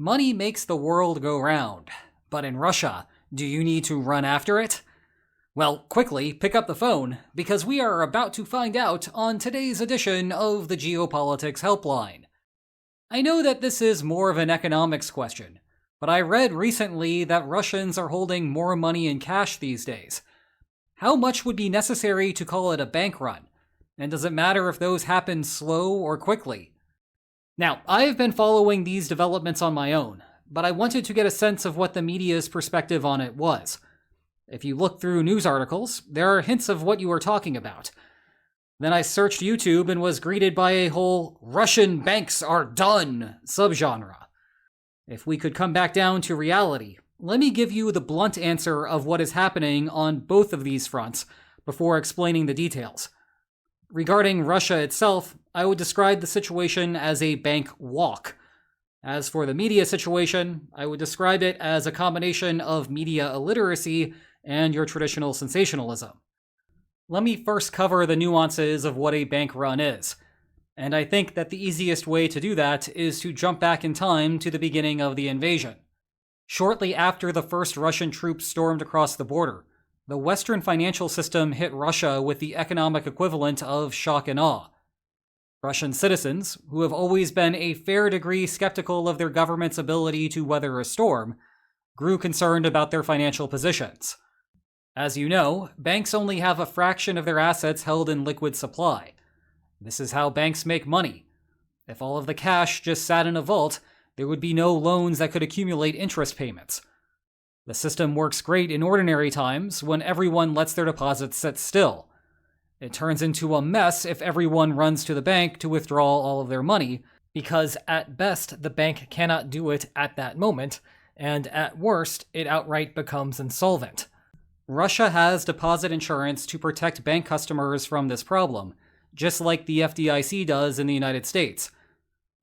Money makes the world go round, but in Russia, do you need to run after it? Well, quickly pick up the phone, because we are about to find out on today's edition of the Geopolitics HelpLINE. I know that this is more of an economics question, but I read recently that Russians are holding more money in cash these days. How much would be necessary to call it a bank run? And does it matter if those happen slow or quickly? Now, I have been following these developments on my own, but I wanted to get a sense of what the media's perspective on it was. If you look through news articles, there are hints of what you are talking about. Then I searched YouTube and was greeted by a whole "Russian banks are done" subgenre. If we could come back down to reality, let me give you the blunt answer of what is happening on both of these fronts before explaining the details. Regarding Russia itself, I would describe the situation as a bank walk. As for the media situation, I would describe it as a combination of media illiteracy and your traditional sensationalism. Let me first cover the nuances of what a bank run is. And I think that the easiest way to do that is to jump back in time to the beginning of the invasion. Shortly after the first Russian troops stormed across the border, the Western financial system hit Russia with the economic equivalent of shock and awe. Russian citizens, who have always been a fair degree skeptical of their government's ability to weather a storm, grew concerned about their financial positions. As you know, banks only have a fraction of their assets held in liquid supply. This is how banks make money. If all of the cash just sat in a vault, there would be no loans that could accumulate interest payments. The system works great in ordinary times when everyone lets their deposits sit still. It turns into a mess if everyone runs to the bank to withdraw all of their money, because at best the bank cannot do it at that moment, and at worst it outright becomes insolvent. Russia has deposit insurance to protect bank customers from this problem, just like the FDIC does in the United States.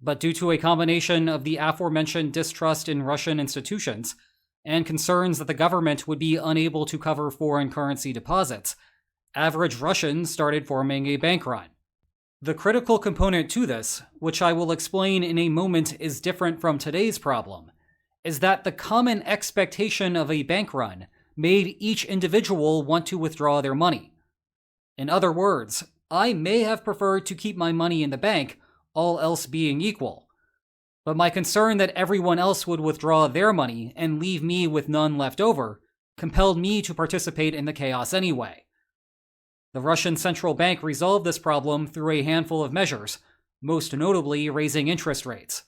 But due to a combination of the aforementioned distrust in Russian institutions, and concerns that the government would be unable to cover foreign currency deposits, average Russians started forming a bank run. The critical component to this, which I will explain in a moment is different from today's problem, is that the common expectation of a bank run made each individual want to withdraw their money. In other words, I may have preferred to keep my money in the bank, all else being equal. But my concern that everyone else would withdraw their money and leave me with none left over compelled me to participate in the chaos anyway. The Russian central bank resolved this problem through a handful of measures, most notably raising interest rates.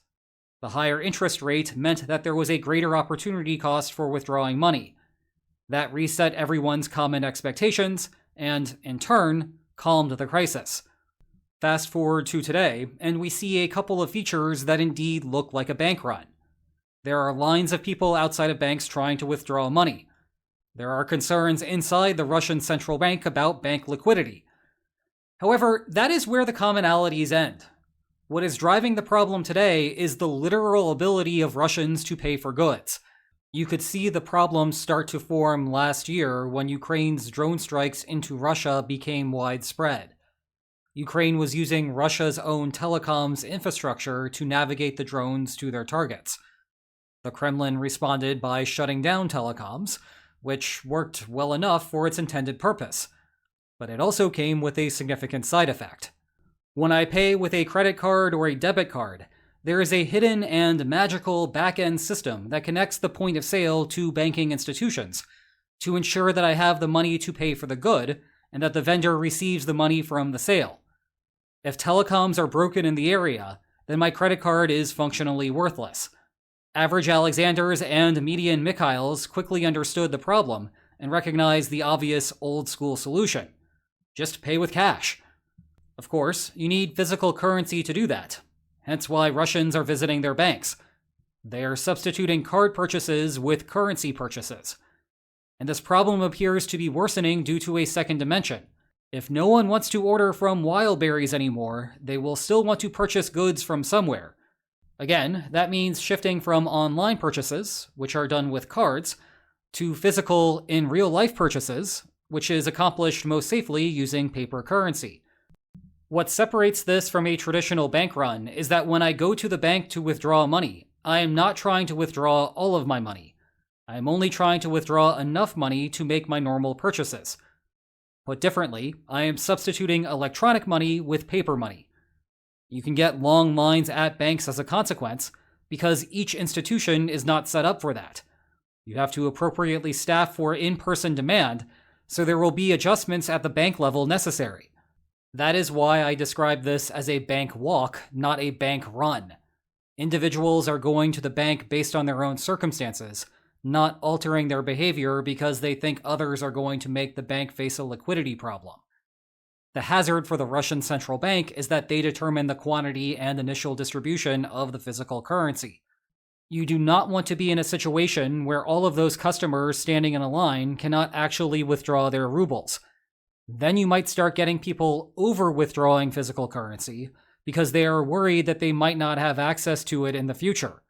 The higher interest rate meant that there was a greater opportunity cost for withdrawing money. That reset everyone's common expectations and, in turn, calmed the crisis. Fast forward to today, and we see a couple of features that indeed look like a bank run. There are lines of people outside of banks trying to withdraw money. There are concerns inside the Russian central bank about bank liquidity. However, that is where the commonalities end. What is driving the problem today is the literal ability of Russians to pay for goods. You could see the problem start to form last year when Ukraine's drone strikes into Russia became widespread. Ukraine was using Russia's own telecoms infrastructure to navigate the drones to their targets. The Kremlin responded by shutting down telecoms, which worked well enough for its intended purpose. But it also came with a significant side effect. When I pay with a credit card or a debit card, there is a hidden and magical back-end system that connects the point of sale to banking institutions to ensure that I have the money to pay for the good and that the vendor receives the money from the sale. If telecoms are broken in the area, then my credit card is functionally worthless. Average Alexanders and median Mikhails quickly understood the problem and recognized the obvious old-school solution. Just pay with cash. Of course, you need physical currency to do that, hence why Russians are visiting their banks. They are substituting card purchases with currency purchases. And this problem appears to be worsening due to a second dimension. If no one wants to order from Wildberries anymore, they will still want to purchase goods from somewhere. Again, that means shifting from online purchases, which are done with cards, to physical, in real-life purchases, which is accomplished most safely using paper currency. What separates this from a traditional bank run is that when I go to the bank to withdraw money, I am not trying to withdraw all of my money. I am only trying to withdraw enough money to make my normal purchases. Put differently, I am substituting electronic money with paper money. You can get long lines at banks as a consequence because each institution is not set up for that. You have to appropriately staff for in-person demand, so there will be adjustments at the bank level necessary. That is why I describe this as a bank walk, not a bank run. Individuals are going to the bank based on their own circumstances, not altering their behavior because they think others are going to make the bank face a liquidity problem. The hazard for the Russian central bank is that they determine the quantity and initial distribution of the physical currency. You do not want to be in a situation where all of those customers standing in a line cannot actually withdraw their rubles. Then you might start getting people over-withdrawing physical currency because they are worried that they might not have access to it in the future.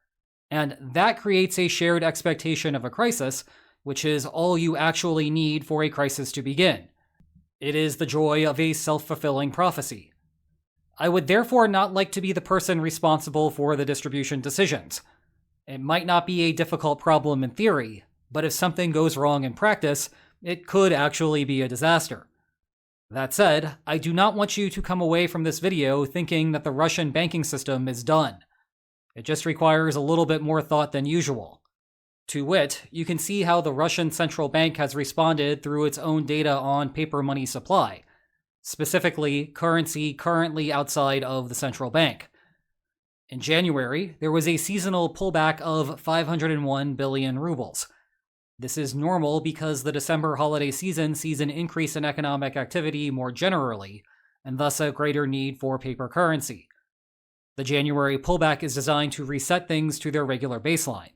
And that creates a shared expectation of a crisis, which is all you actually need for a crisis to begin. It is the joy of a self-fulfilling prophecy. I would therefore not like to be the person responsible for the distribution decisions. It might not be a difficult problem in theory, but if something goes wrong in practice, it could actually be a disaster. That said, I do not want you to come away from this video thinking that the Russian banking system is done. It just requires a little bit more thought than usual. To wit, you can see how the Russian central bank has responded through its own data on paper money supply, specifically currency currently outside of the central bank. In January, there was a seasonal pullback of 501 billion rubles. This is normal because the December holiday season sees an increase in economic activity more generally, and thus a greater need for paper currency. The January pullback is designed to reset things to their regular baseline.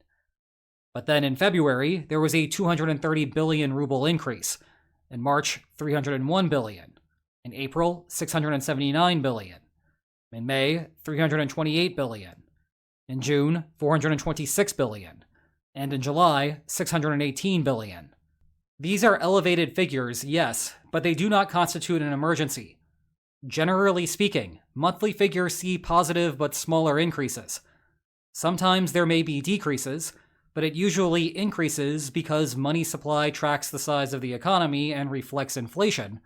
But then in February, there was a 230 billion ruble increase. In March, 301 billion. In April, 679 billion. In May, 328 billion. In June, 426 billion. And in July, 618 billion. These are elevated figures, yes, but they do not constitute an emergency. Generally speaking, monthly figures see positive but smaller increases. Sometimes there may be decreases, but it usually increases because money supply tracks the size of the economy and reflects inflation,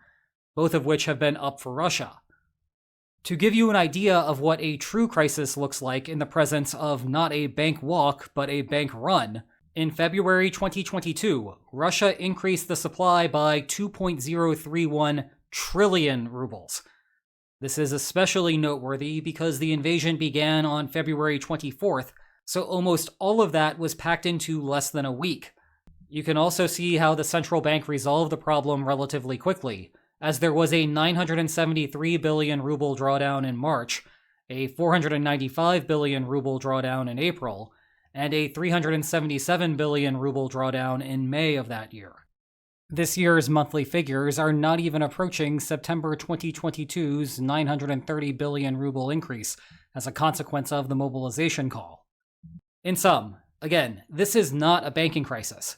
both of which have been up for Russia. To give you an idea of what a true crisis looks like in the presence of not a bank walk, but a bank run, in February 2022, Russia increased the supply by 2.031 trillion rubles. This is especially noteworthy because the invasion began on February 24th, so almost all of that was packed into less than a week. You can also see how the central bank resolved the problem relatively quickly, as there was a 973 billion ruble drawdown in March, a 495 billion ruble drawdown in April, and a 377 billion ruble drawdown in May of that year. This year's monthly figures are not even approaching September 2022's 930 billion ruble increase as a consequence of the mobilization call. In sum, again, this is not a banking crisis.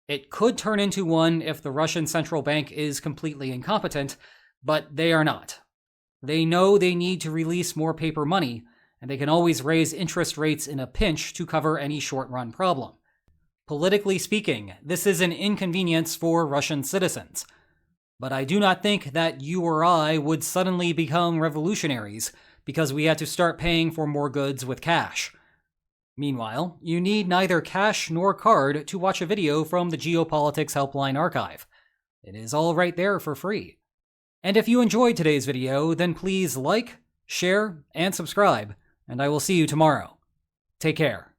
It could turn into one if the Russian central bank is completely incompetent, but they are not. They know they need to release more paper money, and they can always raise interest rates in a pinch to cover any short-run problem. Politically speaking, this is an inconvenience for Russian citizens. But I do not think that you or I would suddenly become revolutionaries because we had to start paying for more goods with cash. Meanwhile, you need neither cash nor card to watch a video from the Geopolitics HelpLINE archive. It is all right there for free. And if you enjoyed today's video, then please like, share, and subscribe, and I will see you tomorrow. Take care.